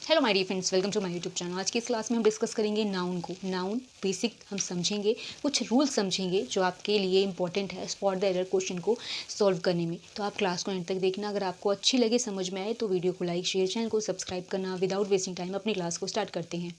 Hello my dear friends, welcome to my YouTube channel. आज की इस क्लास में हम डिस्कस करेंगे नाउन को। नाउन बेसिक हम समझेंगे, कुछ रूल्स समझेंगे जो आपके लिए इंपॉर्टेंट है स्पॉट द एरर क्वेश्चन को सॉल्व करने में। तो आप क्लास को एंड तक देखना। अगर आपको अच्छी लगे, समझ में आए तो वीडियो को लाइक शेयर, चैनल को सब्सक्राइब करना। विदाउट वेस्टिंग टाइम अपनी क्लास को स्टार्ट करते हैं।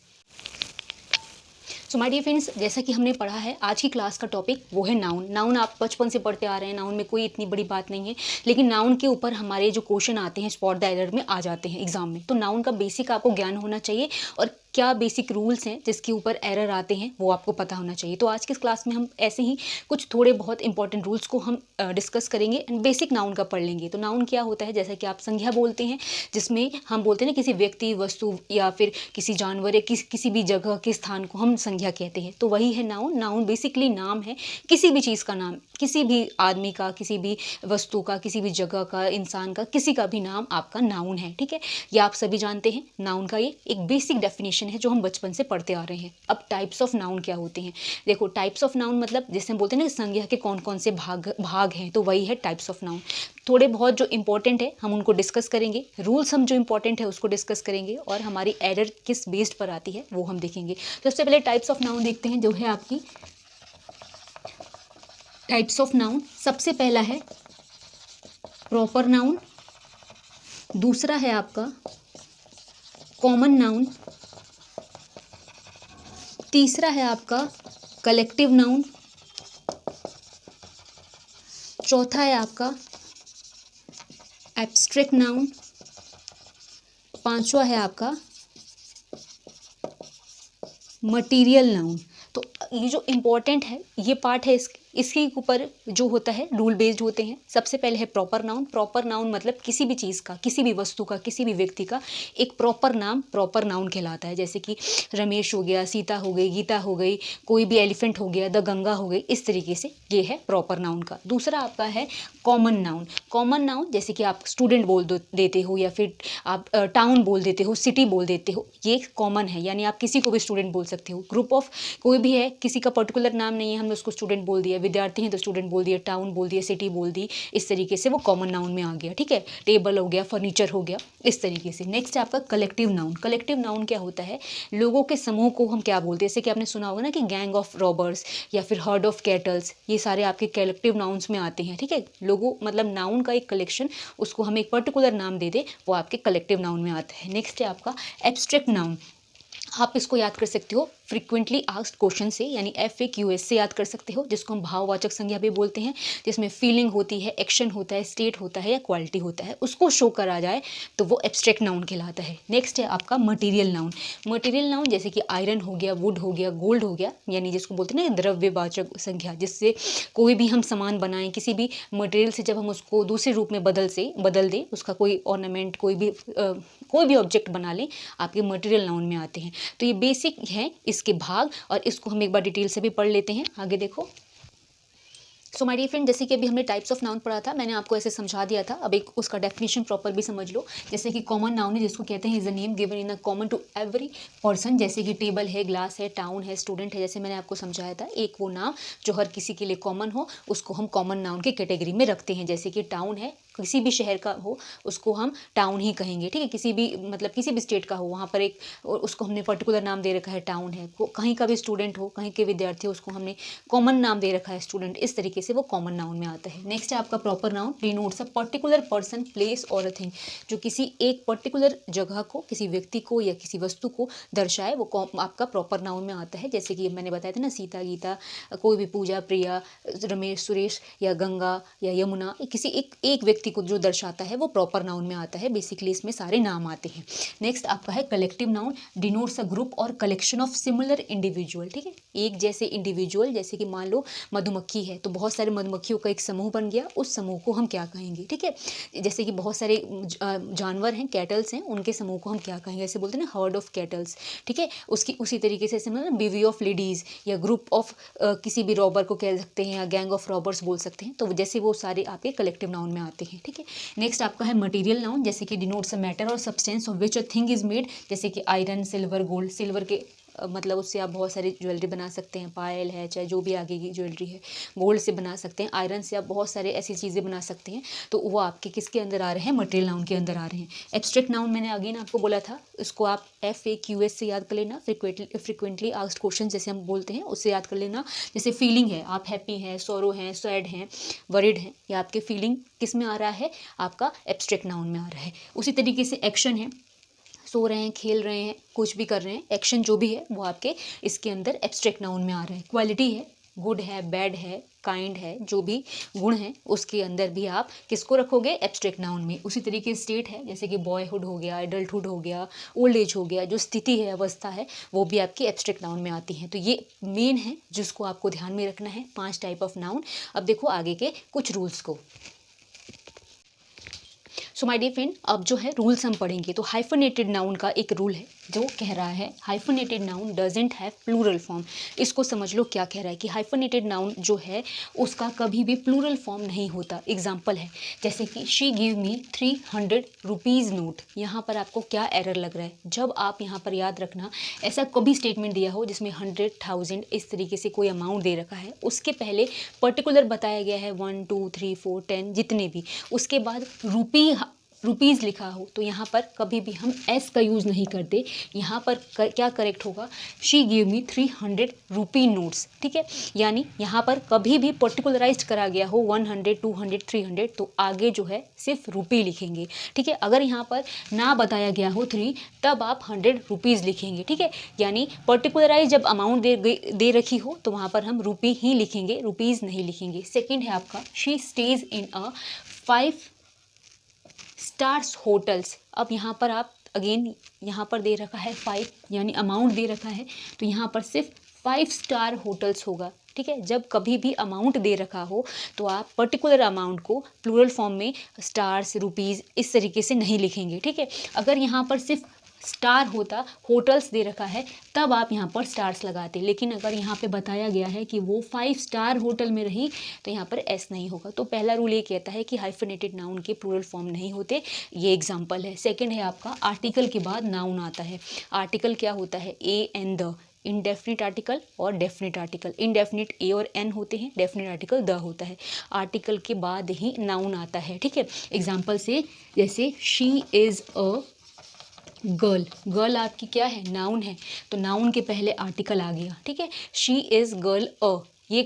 सो माय डियर फ्रेंड्स, जैसा कि हमने पढ़ा है, आज की क्लास का टॉपिक वो है नाउन। नाउन आप बचपन से पढ़ते आ रहे हैं, नाउन में कोई इतनी बड़ी बात नहीं है, लेकिन नाउन के ऊपर हमारे जो क्वेश्चन आते हैं स्पॉट द एरर में आ जाते हैं एग्जाम में। तो नाउन का बेसिक आपको ज्ञान होना चाहिए और क्या बेसिक रूल्स हैं जिसके ऊपर एरर आते हैं वो आपको पता होना चाहिए। तो आज की इस क्लास में हम ऐसे ही कुछ थोड़े बहुत इंपॉर्टेंट रूल्स को हम डिस्कस करेंगे एंड बेसिक नाउन का पढ़ लेंगे। तो नाउन क्या होता है, जैसा कि आप संज्ञा बोलते हैं, जिसमें हम बोलते हैं ना किसी व्यक्ति, वस्तु या फिर किसी जानवर या किसी भी जगह के स्थान को हम संज्ञा कहते हैं। तो वही है नाउन। नाउन बेसिकली नाम है, किसी भी चीज़ का नाम, किसी भी आदमी का, किसी भी वस्तु का, किसी भी जगह का, इंसान का, किसी का भी नाम आपका नाउन है। ठीक है, ये आप सभी जानते हैं। नाउन का ये एक बेसिक डेफिनेशन है जो हम बचपन से पढ़ते आ रहे हैं। अब टाइप्स ऑफ नाउन क्या होते हैं, देखो टाइप्स ऑफ नाउन मतलब जैसे हम बोलते हैं ना संज्ञा के कौन कौन से भाग हैं, तो वही है टाइप्स ऑफ नाउन। थोड़े बहुत जो इंपॉर्टेंट है हम उनको डिस्कस करेंगे, रूल्स हम जो इंपॉर्टेंट है उसको डिस्कस करेंगे, और हमारी एरर किस बेस्ड पर आती है वो हम देखेंगे। तो सबसे पहले टाइप्स ऑफ नाउन देखते हैं, जो है आपकी टाइप्स ऑफ नाउन। सबसे पहला है प्रॉपर नाउन, दूसरा है आपका कॉमन नाउन, तीसरा है आपका कलेक्टिव नाउन, चौथा है आपका एब्स्ट्रैक्ट नाउन, पांचवा है आपका मटेरियल नाउन। तो ये जो इम्पोर्टेंट है ये पार्ट है, इसके ऊपर जो होता है रूल बेस्ड होते हैं। सबसे पहले है प्रॉपर नाउन। प्रॉपर नाउन मतलब किसी भी चीज़ का, किसी भी वस्तु का, किसी भी व्यक्ति का एक प्रॉपर नाम प्रॉपर नाउन कहलाता है। जैसे कि रमेश हो गया, सीता हो गई, गीता हो गई, कोई भी एलिफेंट हो गया, द गंगा हो गई, इस तरीके से ये है प्रॉपर नाउन का। दूसरा आपका है कॉमन नाउन। कॉमन नाउन जैसे कि आप स्टूडेंट बोल देते हो, या फिर आप टाउन बोल देते हो, सिटी बोल देते हो, ये कॉमन है, यानी आप किसी को भी स्टूडेंट बोल सकते हो। ग्रुप ऑफ कोई भी है, किसी का पर्टिकुलर नाम नहीं है, हमने उसको स्टूडेंट बोल दिया, विद्यार्थी हैं तो स्टूडेंट बोल दिया, टाउन बोल दिया, सिटी बोल दी, इस तरीके से वो कॉमन नाउन में आ गया। ठीक है, टेबल हो गया, फर्नीचर हो गया, इस तरीके से। नेक्स्ट है आपका कलेक्टिव नाउन। कलेक्टिव नाउन क्या होता है, लोगों के समूह को हम क्या बोलते हैं, जैसे कि आपने सुना होगा ना कि गैंग ऑफ रॉबर्स या फिर हर्ड ऑफ कैटल्स, ये सारे आपके कलेक्टिव नाउन्स में आते हैं। ठीक है, लोगों मतलब नाउन का एक कलेक्शन, उसको हम एक पर्टिकुलर नाम दे दे, वो आपके कलेक्टिव नाउन में आता है। नेक्स्ट है आपका एब्स्ट्रैक्ट नाउन। आप इसको याद कर सकते हो फ्रीक्वेंटली आस्क्ड क्वेश्चन से, यानी FAQs से याद कर सकते हो, जिसको हम भाववाचक संज्ञा भी बोलते हैं, जिसमें फीलिंग होती है, एक्शन होता है, स्टेट होता है या क्वालिटी होता है, उसको शो करा जाए तो वो एब्स्ट्रैक्ट नाउन कहलाता है। नेक्स्ट है आपका मटेरियल नाउन। मटेरियल नाउन जैसे कि आयरन हो गया, वुड हो गया, गोल्ड हो गया, यानी जिसको बोलते हैं ना द्रव्यवाचक संज्ञा, जिससे कोई भी हम सामान बनाएं, किसी भी मटेरियल से जब हम उसको दूसरे रूप में बदल दें, उसका कोई ऑर्नामेंट, कोई भी ऑब्जेक्ट बना लें, आपके मटेरियल नाउन में आते हैं। तो ये बेसिक है इसके भाग, और इसको हम एक बार डिटेल से भी पढ़ लेते हैं। आगे देखो। सो माय डियर फ्रेंड, जैसे कि अभी हमने टाइप्स ऑफ नाउन पढ़ा था, मैंने आपको ऐसे समझा दिया था, अब एक उसका डेफिनेशन प्रॉपर भी समझ लो। जैसे कि कॉमन नाउन है, जिसको कहते हैं is a name given in a common to every person, जैसे कि टेबल है, ग्लास है, टाउन है, स्टूडेंट है, जैसे मैंने आपको समझाया था। एक वो नाम जो हर किसी के लिए कॉमन हो, उसको हम कॉमन नाउन की कैटेगरी में रखते हैं। जैसे कि टाउन है, किसी भी शहर का हो उसको हम टाउन ही कहेंगे। ठीक है, किसी भी मतलब किसी भी स्टेट का हो, वहाँ पर एक उसको हमने पर्टिकुलर नाम दे रखा है, टाउन है। कहीं का भी स्टूडेंट हो, कहीं के विद्यार्थी हो, उसको हमने कॉमन नाम दे रखा है, स्टूडेंट। इस तरीके से वो कॉमन नाउन में आता है। नेक्स्ट है आपका proper noun. Denotes a particular person, place और अ थिंग, जो किसी एक पर्टिकुलर जगह को, किसी व्यक्ति को या किसी वस्तु को दर्शाए, वो आपका प्रॉपर नाउन में आता है। जैसे कि मैंने बताया था ना, सीता, गीता, कोई भी पूजा, प्रिया, रमेश, सुरेश या गंगा या यमुना, किसी एक व्यक्ति को जो दर्शाता है वो प्रॉपर नाउन में आता है। बेसिकली इसमें सारे नाम आते हैं। नेक्स्ट आपका है collective noun. Denotes a group और कलेक्शन ऑफ सिमिलर इंडिविजुअल। ठीक है, एक जैसे इंडिविजुअल, जैसे कि मान लो मधुमक्खी है, तो बहुत सारे मधुमक्खियों का एक समूह बन गया, उस समूह को हम क्या कहेंगे। ठीक है, जैसे कि बहुत सारे जानवर हैं, कैटल्स हैं, उनके समूह को हम क्या कहेंगे, ऐसे बोलते हैं ना हर्ड ऑफ कैटल्स। ठीक है, उसकी उसी तरीके से ऐसे मतलब बिवी ऑफ लेडीज या ग्रुप ऑफ किसी भी रॉबर को कह सकते हैं, या गैंग ऑफ रॉबर्स बोल सकते हैं। तो जैसे वो सारे आपके कलेक्टिव नाउन में आते हैं। ठीक है, नेक्स्ट आपका है मटेरियल नाउन। जैसे कि डिनोट्स अ मैटर और substance of which a thing is made, जैसे कि आयरन, सिल्वर, गोल्ड। सिल्वर के मतलब उससे आप बहुत सारी ज्वेलरी बना सकते हैं, पायल है चाहे जो भी आगे की ज्वेलरी है, गोल्ड से बना सकते हैं, आयरन से आप बहुत सारे ऐसी चीज़ें बना सकते हैं। तो वो आपके किसके अंदर आ रहे हैं, मटेरियल नाउन के अंदर आ रहे हैं। एब्स्ट्रैक्ट नाउन मैंने अगेन आपको बोला था, इसको आप FAQS से याद कर लेना, फ्रिक्वेंटली आस्क्ड क्वेश्चन जैसे हम बोलते हैं उससे याद कर लेना। जैसे फीलिंग है, आप हैप्पी हैं, सोरो हैं, सैड हैं, वरिड हैं, या आपके फीलिंग किस में आ रहा है, आपका एब्स्ट्रैक्ट नाउन में आ रहा है। उसी तरीके से एक्शन है, सो रहे हैं, खेल रहे हैं, कुछ भी कर रहे हैं, एक्शन जो भी है वो आपके इसके अंदर एब्स्ट्रैक्ट नाउन में आ रहा है। क्वालिटी है, गुड है, बैड है, काइंड है, जो भी गुण है उसके अंदर भी आप किसको रखोगे, एब्स्ट्रैक्ट नाउन में। उसी तरीके स्टेट है, जैसे कि बॉयहुड हो गया, एडल्टहुड हो गया, ओल्ड एज हो गया, जो स्थिति है, अवस्था है, वो भी आपकी एब्स्ट्रैक्ट नाउन में आती हैं। तो ये मेन है जिसको आपको ध्यान में रखना है, 5 टाइप ऑफ नाउन। अब देखो आगे के कुछ रूल्स को। सो माय डियर फ्रेंड, अब जो है रूल्स हम पढ़ेंगे। तो हाइफनेटेड नाउन का एक रूल है जो कह रहा है hyphenated noun doesn't have plural form. इसको समझ लो क्या कह रहा है कि हाइफनेटेड नाउन जो है उसका कभी भी प्लूरल फॉर्म नहीं होता। एग्जाम्पल है जैसे कि she give me 300 rupees note. यहाँ पर आपको क्या एरर लग रहा है, जब आप यहाँ पर याद रखना ऐसा कभी स्टेटमेंट दिया हो जिसमें 100,000 इस तरीके से कोई अमाउंट दे रखा है, उसके पहले पर्टिकुलर बताया गया है 1 2 3 4 10 जितने भी, उसके बाद रुपीज़ लिखा हो, तो यहाँ पर कभी भी हम एस का यूज़ नहीं करते। यहाँ पर क्या करेक्ट होगा, she give me 300 rupee notes. ठीक है, यानी यहाँ पर कभी भी पर्टिकुलराइज्ड करा गया हो 100 200 300 तो आगे जो है सिर्फ रुपी लिखेंगे। ठीक है, अगर यहाँ पर ना बताया गया हो 3 तब आप 100 रुपीज़ लिखेंगे। ठीक है, यानी पर्टिकुलराइज जब अमाउंट दे रखी हो तो वहाँ पर हम रुपी ही लिखेंगे, रुपीज़ नहीं लिखेंगे। सेकेंड है आपका she stage in a 5 stars hotels. अब यहाँ पर आप अगेन यहाँ पर दे रखा है 5 यानी अमाउंट दे रखा है, तो यहाँ पर सिर्फ 5 स्टार होटल्स होगा। ठीक है, जब कभी भी अमाउंट दे रखा हो तो आप पर्टिकुलर अमाउंट को प्लूरल फॉर्म में स्टार्स, रुपीज़ इस तरीके से नहीं लिखेंगे। ठीक है, अगर यहाँ पर सिर्फ स्टार होता, होटल्स दे रखा है, तब आप यहाँ पर स्टार्स लगाते, लेकिन अगर यहाँ पे बताया गया है कि वो 5 स्टार होटल में रही तो यहाँ पर एस नहीं होगा। तो पहला रूल ये कहता है कि हाइफनेटेड नाउन के प्लूरल फॉर्म नहीं होते, ये एग्जाम्पल है। सेकंड है आपका आर्टिकल के बाद नाउन आता है। आर्टिकल क्या होता है, A and the, indefinite article और डेफिनिट आर्टिकल। इनडेफिनिट ए और एन होते हैं, डेफिनिट आर्टिकल द होता है। आर्टिकल के बाद ही नाउन आता है। ठीक है, एग्जाम्पल से जैसे she is a girl. Girl आपकी क्या है, नाउन है, तो नाउन के पहले आर्टिकल आ गया। ठीक है, शी इज़ गर्ल अ, ये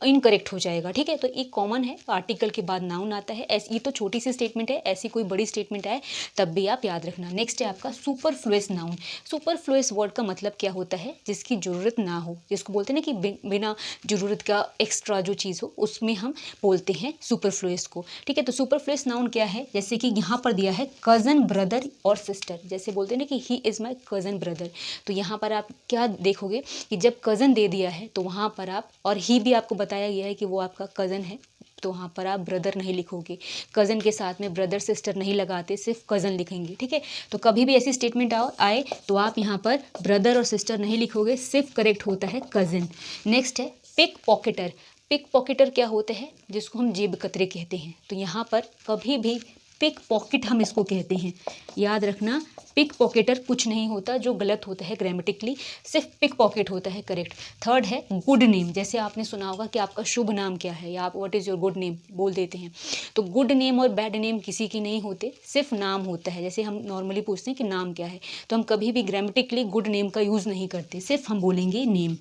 इनकरेक्ट हो जाएगा। ठीक है, तो एक कॉमन है, आर्टिकल के बाद नाउन आता है। ऐसी ये तो छोटी सी स्टेटमेंट है, ऐसी कोई बड़ी स्टेटमेंट आए तब भी आप याद रखना। नेक्स्ट है आपका सुपरफ्लुअस नाउन। सुपरफ्लुअस वर्ड का मतलब क्या होता है, जिसकी ज़रूरत ना हो, जिसको बोलते हैं ना कि बिना ज़रूरत का एक्स्ट्रा जो चीज़ हो उसमें हम बोलते हैं सुपरफ्लुअस को। ठीक है, तो सुपरफ्लुअस नाउन क्या है, जैसे कि यहाँ पर दिया है कज़न, ब्रदर और सिस्टर। जैसे बोलते हैं ना कि he is my cousin brother, तो यहाँ पर आप क्या देखोगे कि जब कज़न दे दिया है तो वहाँ पर आप, और ही भी आपको बताया गया है कि वो आपका कज़न है, तो वहाँ पर आप ब्रदर नहीं लिखोगे। कज़न के साथ में ब्रदर सिस्टर नहीं लगाते, सिर्फ कज़न लिखेंगे। ठीक है, तो कभी भी ऐसी स्टेटमेंट आए तो आप यहाँ पर ब्रदर और सिस्टर नहीं लिखोगे, सिर्फ करेक्ट होता है कज़न। नेक्स्ट है पिक पॉकेटर। पिक पॉकेटर क्या होता है, जिसको हम जेब कतरे कहते हैं, तो यहाँ पर कभी भी पिक पॉकेट हम इसको कहते हैं, याद रखना। पिक पॉकेटर कुछ नहीं होता जो गलत होता है ग्रामेटिकली, सिर्फ पिक पॉकेट होता है करेक्ट। थर्ड है गुड नेम। जैसे आपने सुना होगा कि आपका शुभ नाम क्या है, या आप what is your good name बोल देते हैं, तो गुड नेम और बैड नेम किसी की नहीं होते, सिर्फ नाम होता है। जैसे हम नॉर्मली पूछते हैं कि नाम क्या है, तो हम कभी भी ग्रामेटिकली गुड नेम का यूज़ नहीं करते, सिर्फ हम बोलेंगे नेम।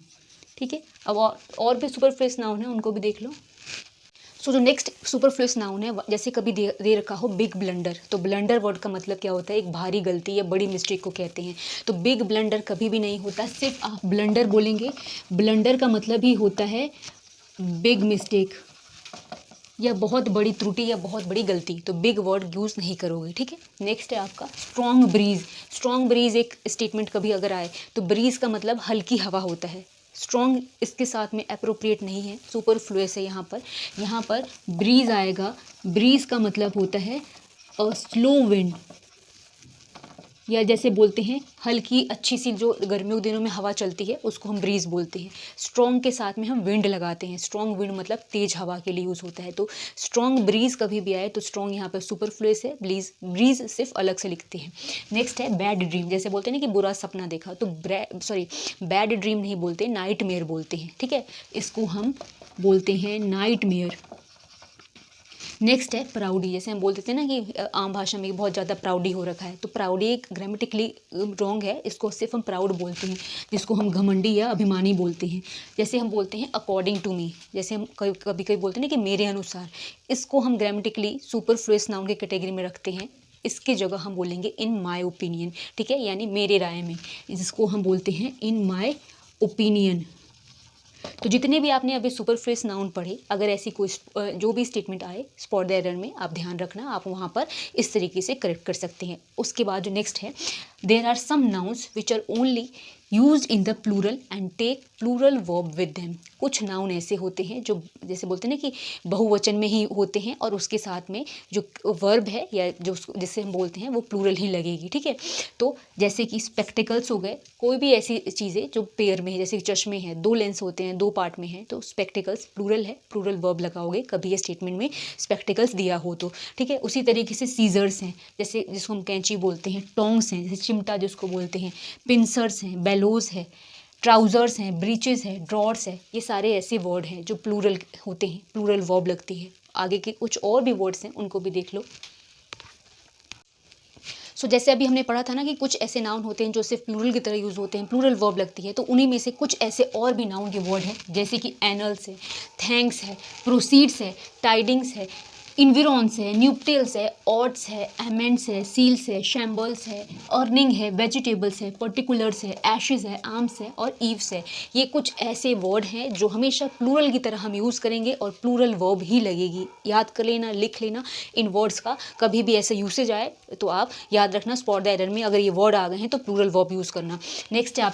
ठीक है, अब और भी सुपरफ्लुअस नाउन है, उनको भी देख लो। सो जो नेक्स्ट सुपरफ्लुअस नाउन है, जैसे कभी दे रखा हो बिग ब्लंडर, तो ब्लंडर वर्ड का मतलब क्या होता है, एक भारी गलती या बड़ी मिस्टेक को कहते हैं। तो बिग ब्लंडर कभी भी नहीं होता, सिर्फ आप ब्लंडर बोलेंगे। ब्लंडर का मतलब ही होता है बिग मिस्टेक या बहुत बड़ी त्रुटि या बहुत बड़ी गलती, तो बिग वर्ड यूज़ नहीं करोगे। ठीक है, नेक्स्ट है आपका स्ट्रॉन्ग ब्रीज। स्ट्रॉन्ग ब्रीज एक स्टेटमेंट कभी अगर आए तो ब्रीज का मतलब हल्की हवा होता है, स्ट्रॉन्ग इसके साथ में अप्रोप्रिएट नहीं है, सुपरफ्लुअस है। यहाँ पर ब्रीज आएगा, ब्रीज का मतलब होता है अ स्लो विंड। या जैसे बोलते हैं हल्की अच्छी सी जो गर्मियों के दिनों में हवा चलती है उसको हम ब्रीज बोलते हैं। स्ट्रॉन्ग के साथ में हम विंड लगाते हैं, स्ट्रॉन्ग विंड मतलब तेज हवा के लिए यूज़ होता है। तो स्ट्रॉन्ग ब्रीज कभी भी आए तो स्ट्रॉन्ग यहाँ पर सुपरफ्लुअस है, ब्रीज सिर्फ अलग से लिखते हैं। नेक्स्ट है बैड ड्रीम, जैसे बोलते हैं ना कि बुरा सपना देखा, तो बैड ड्रीम नहीं बोलते, नाइटमेयर बोलते हैं, ठीक है, इसको हम बोलते हैं नाइटमेयर। नेक्स्ट है प्राउडी, जैसे हम बोल देते हैं ना कि आम भाषा में बहुत ज़्यादा प्राउडी हो रखा है, तो प्राउडी एक ग्रामेटिकली रॉन्ग है, इसको सिर्फ हम प्राउड बोलते हैं, जिसको हम घमंडी या अभिमानी बोलते हैं। जैसे हम बोलते हैं अकॉर्डिंग टू मी, जैसे हम कभी कभी बोलते हैं ना कि मेरे अनुसार, इसको हम ग्रामेटिकली सुपरफ्लुअस नाउन के कैटेगरी में रखते हैं। इसकी जगह हम बोलेंगे इन माय ओपिनियन, ठीक है, यानी मेरे राय में, जिसको हम बोलते हैं इन माय ओपिनियन। तो जितने भी आपने अभी सुपरफ्लुअस नाउन पढ़े, अगर ऐसी कोई जो भी स्टेटमेंट आए स्पॉट द एरर में, आप ध्यान रखना, आप वहाँ पर इस तरीके से करेक्ट कर सकते हैं। उसके बाद जो नेक्स्ट है, there are some nouns which are only use in the plural and take plural verb with them. कुछ नाउन ऐसे होते हैं जो जैसे बोलते हैं ना कि बहुवचन में ही होते हैं और उसके साथ में जो वर्ब है या जो जिससे हम बोलते हैं वो प्लूरल ही लगेगी, ठीक है। तो जैसे कि स्पेक्टिकल्स हो गए, कोई भी ऐसी चीज़ें जो पेयर में है, जैसे कि चश्मे हैं, दो लेंस होते हैं, दो पार्ट में हैं, तो स्पेक्टिकल्स प्लूरल है, प्लूरल वर्ब लगाओगे कभी ये स्टेटमेंट में स्पेक्टिकल्स दिया हो तो, ठीक है। उसी तरीके से सीजर्स हैं, जैसे जिसको हम कैंची बोलते हैं, टोंग्स हैं, जैसे चिमटा जिसको बोलते हैं, पिंसर्स हैं, बेलोज है, ट्राउज़र्स हैं, ब्रीचेस है, ड्रॉर्स है, ये सारे ऐसे वर्ड हैं जो प्लूरल होते हैं, प्लूरल वर्ब लगती है। आगे के कुछ और भी वर्ड्स हैं, उनको भी देख लो। सो जैसे अभी हमने पढ़ा था ना कि कुछ ऐसे नाउन होते हैं जो सिर्फ प्लूरल की तरह यूज़ होते हैं, प्लूरल वर्ब लगती है, तो उन्हीं में से कुछ ऐसे और भी नाउन के वर्ड हैं, जैसे कि एनल्स है, थैंक्स है, प्रोसीड्स है, टाइडिंग्स है, इन्विरॉन्स है, न्यूप्टेल्स है, ऑड्स है, एमेंट्स है, सील्स है, शैम्बल्स है, अर्निंग है, वेजिटेबल्स है, पर्टिकुलर्स है, एशेज है, आर्म्स है और ईव्स है। ये कुछ ऐसे वर्ड हैं जो हमेशा प्लूरल की तरह हम यूज़ करेंगे और प्लूरल वर्ब ही लगेगी। याद कर लेना, लिख लेना इन वर्ड्स का, कभी भी ऐसा यूसेज आए तो आप याद रखना, स्पॉट द एरर में अगर ये वर्ड आ गए हैं तो प्लूरल वर्ब यूज़ करना। नेक्स्ट है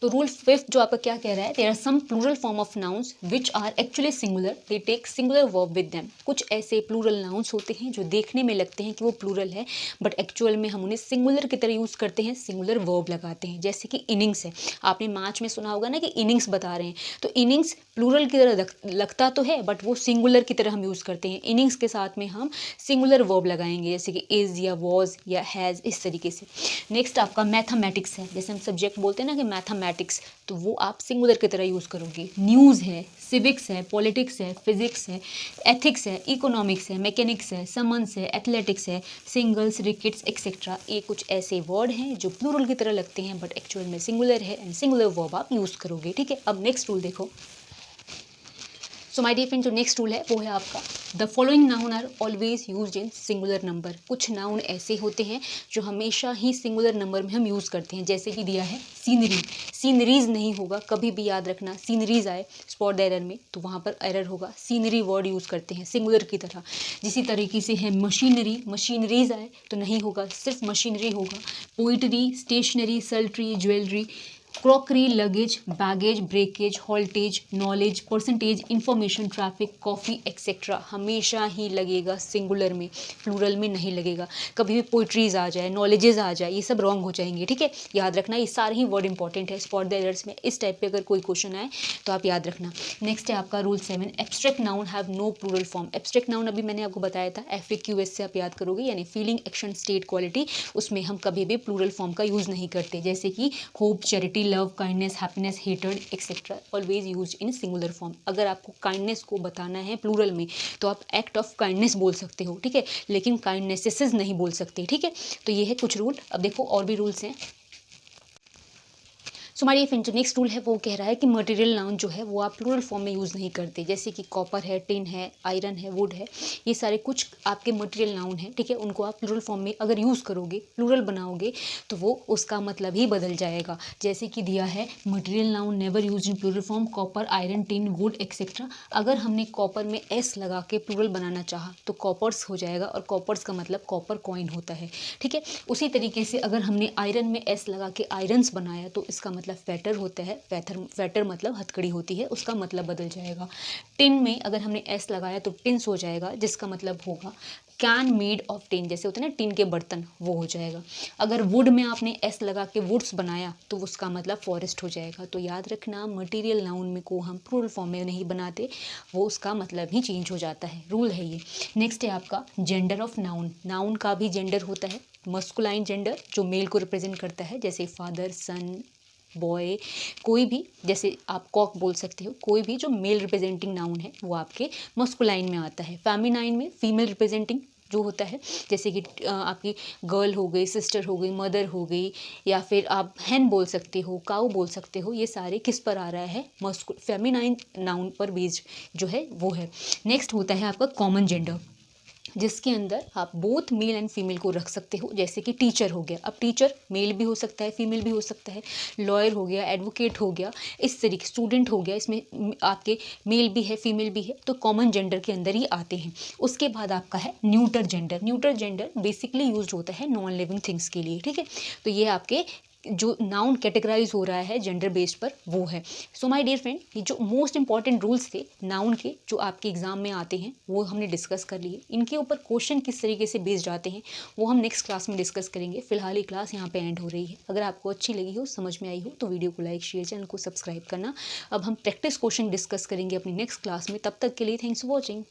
तो रूल 5 जो आपका क्या कह रहा है, there are some plural form of nouns which are actually singular, they take singular verb with them. कुछ ऐसे प्लूरल नाउन्स होते हैं जो देखने में लगते हैं कि वो प्लूरल है, बट एक्चुअल में हम उन्हें सिंगुलर की तरह यूज़ करते हैं, सिंगुलर वर्ब लगाते हैं। जैसे कि इनिंग्स है, आपने मैच में सुना होगा ना कि इनिंग्स बता रहे हैं, तो इनिंग्स प्लूरल की तरह लगता तो है बट वो सिंगुलर की तरह हम यूज़ करते हैं। इनिंग्स के साथ में हम सिंगुलर वर्ब लगाएंगे, जैसे कि इज़ या वॉज या हैज़, इस तरीके से। नेक्स्ट आपका मैथमेटिक्स है, जैसे हम सब्जेक्ट बोलते हैं ना कि मैथमेटिक्स, तो वो आप सिंगुलर की तरह यूज़ करोगे। न्यूज़ है, सिविक्स है, पॉलिटिक्स है, फिजिक्स है, एथिक्स है, इकोनॉमिक्स है, मैकेनिक्स है, समन्स है, एथलेटिक्स है, सिंगल्स, रिकेट्स एक्सेट्रा। ये कुछ ऐसे वर्ड हैं जो प्लूरल की तरह लगते हैं बट एक्चुअल में सिंगुलर है एंड सिंगुलर वर्ब आप यूज़ करोगे, ठीक है। अब नेक्स्ट रूल देखो। सो माय डियर फ्रेंड, जो नेक्स्ट रूल है वो है आपका, the following noun are always used in singular number. कुछ नाउन ऐसे होते हैं जो हमेशा ही सिंगुलर नंबर में हम यूज़ करते हैं, जैसे कि दिया है सीनरी, सीनरीज नहीं होगा, कभी भी याद रखना, सीनरीज आए स्पॉट द एरर में तो वहाँ पर एरर होगा, सीनरी वर्ड यूज़ करते हैं सिंगुलर की तरह। जिसी तरीके से है मशीनरी, मशीनरीज आए तो नहीं होगा, सिर्फ मशीनरी होगा। Poetry, stationery, sultry, jewellery, crockery, luggage, baggage, breakage, haltage, knowledge, percentage, information, traffic, coffee etcetera हमेशा ही लगेगा सिंगुलर में, प्लूरल में नहीं लगेगा। कभी भी पोइट्रीज आ जाए, नॉलेजेस आ जाए, ये सब रॉन्ग हो जाएंगे, ठीक है। याद रखना, ये सारे ही वर्ड इंपॉर्टेंट है स्पॉट द एरर्स में। इस टाइप पे अगर कोई क्वेश्चन आए तो आप याद रखना। नेक्स्ट है आपका rule 7, abstract noun have no plural form. Abstract noun अभी मैंने आपको बताया था, FAQS से आप याद करोगे, यानी फीलिंग, एक्शन, स्टेट, क्वालिटी, उसमें हम कभी भी प्लूरल फॉर्म का यूज़ नहीं करते, जैसे कि hope, charity, love, kindness, happiness, hated etcetera always used in singular form. अगर आपको काइंडनेस को बताना है प्लूरल में तो आप एक्ट ऑफ काइंडनेस बोल सकते हो, ठीक है, लेकिन काइंडनेसेस नहीं बोल सकते, ठीक है। तो ये है कुछ रूल। अब देखो और भी रूल्स हैं। सो हमारी फ्रेंड जो नेक्स्ट रूल है वो कह रहा है कि मटेरियल नाउन जो है वो आप प्लूरल फॉर्म में यूज़ नहीं करते, जैसे कि कॉपर है, टिन है, आयरन है, वुड है, ये सारे कुछ आपके मटेरियल नाउन हैं, ठीक है। उनको आप प्लूरल फॉर्म में अगर यूज़ करोगे, प्लूरल बनाओगे तो वो उसका मतलब ही बदल जाएगा। जैसे कि दिया है material noun never use in plural form, copper, iron, tin, wood etcetera. अगर हमने कॉपर में एस लगा के प्लूरल बनाना चाहा तो कॉपर्स हो जाएगा, और कॉपर्स का मतलब कॉपर कॉइन होता है, ठीक है। उसी तरीके से अगर हमने आयरन में एस लगा के आयरन्स बनाया तो इसका मतलब मतलब फैटर होता है, फैटर मतलब हथकड़ी होती है, उसका मतलब बदल जाएगा। टिन में अगर हमने एस लगाया तो टिन्स हो जाएगा, जिसका मतलब होगा कैन मेड ऑफ टिन, जैसे होते हैं ना टिन के बर्तन, वो हो जाएगा। अगर वुड में आपने एस लगा के वुड्स बनाया तो उसका मतलब फॉरेस्ट हो जाएगा। तो याद रखना, मटेरियल नाउन में को हम प्लूरल फॉर्म में नहीं बनाते, वो उसका मतलब ही चेंज हो जाता है, रूल है ये। नेक्स्ट है आपका जेंडर ऑफ नाउन। नाउन का भी जेंडर होता है, मस्कुलाइन जेंडर जो मेल को रिप्रेजेंट करता है, जैसे फादर, सन, बॉय, कोई भी, जैसे आप कॉक बोल सकते हो, कोई भी जो मेल रिप्रेजेंटिंग नाउन है वो आपके मस्कुलाइन में आता है। फेमिनाइन में फीमेल रिप्रेजेंटिंग जो होता है, जैसे कि आपकी गर्ल हो गई, सिस्टर हो गई, मदर हो गई, या फिर आप हैन बोल सकते हो, काऊ बोल सकते हो, ये सारे किस पर आ रहा है, फेमिनाइन नाउन पर बेस्ड जो है वो है। नेक्स्ट होता है आपका कॉमन जेंडर, जिसके अंदर आप बोथ मेल एंड फीमेल को रख सकते हो, जैसे कि टीचर हो गया, अब टीचर मेल भी हो सकता है, फीमेल भी हो सकता है, लॉयर हो गया, एडवोकेट हो गया, इस तरीके, स्टूडेंट हो गया, इसमें आपके मेल भी है, फीमेल भी है, तो कॉमन जेंडर के अंदर ही आते हैं। उसके बाद आपका है neuter gender. Neuter gender basically use होता है नॉन लिविंग थिंग्स के लिए, ठीक है। तो ये आपके जो नाउन कैटेगराइज हो रहा है जेंडर बेस्ड पर, वो है। सो माय डियर फ्रेंड, ये जो मोस्ट इंपॉर्टेंट रूल्स थे नाउन के जो आपके एग्जाम में आते हैं वो हमने डिस्कस कर लिए। इनके ऊपर क्वेश्चन किस तरीके से बेस्ड आते हैं वो हम नेक्स्ट क्लास में डिस्कस करेंगे। फिलहाल ये क्लास यहाँ पे एंड हो रही है। अगर आपको अच्छी लगी हो, समझ में आई हो, तो वीडियो को लाइक, शेयर, चैनल को सब्सक्राइब करना। अब हम प्रैक्टिस क्वेश्चन डिस्कस करेंगे अपनी नेक्स्ट क्लास में। तब तक के लिए थैंक्स फॉर वॉचिंग।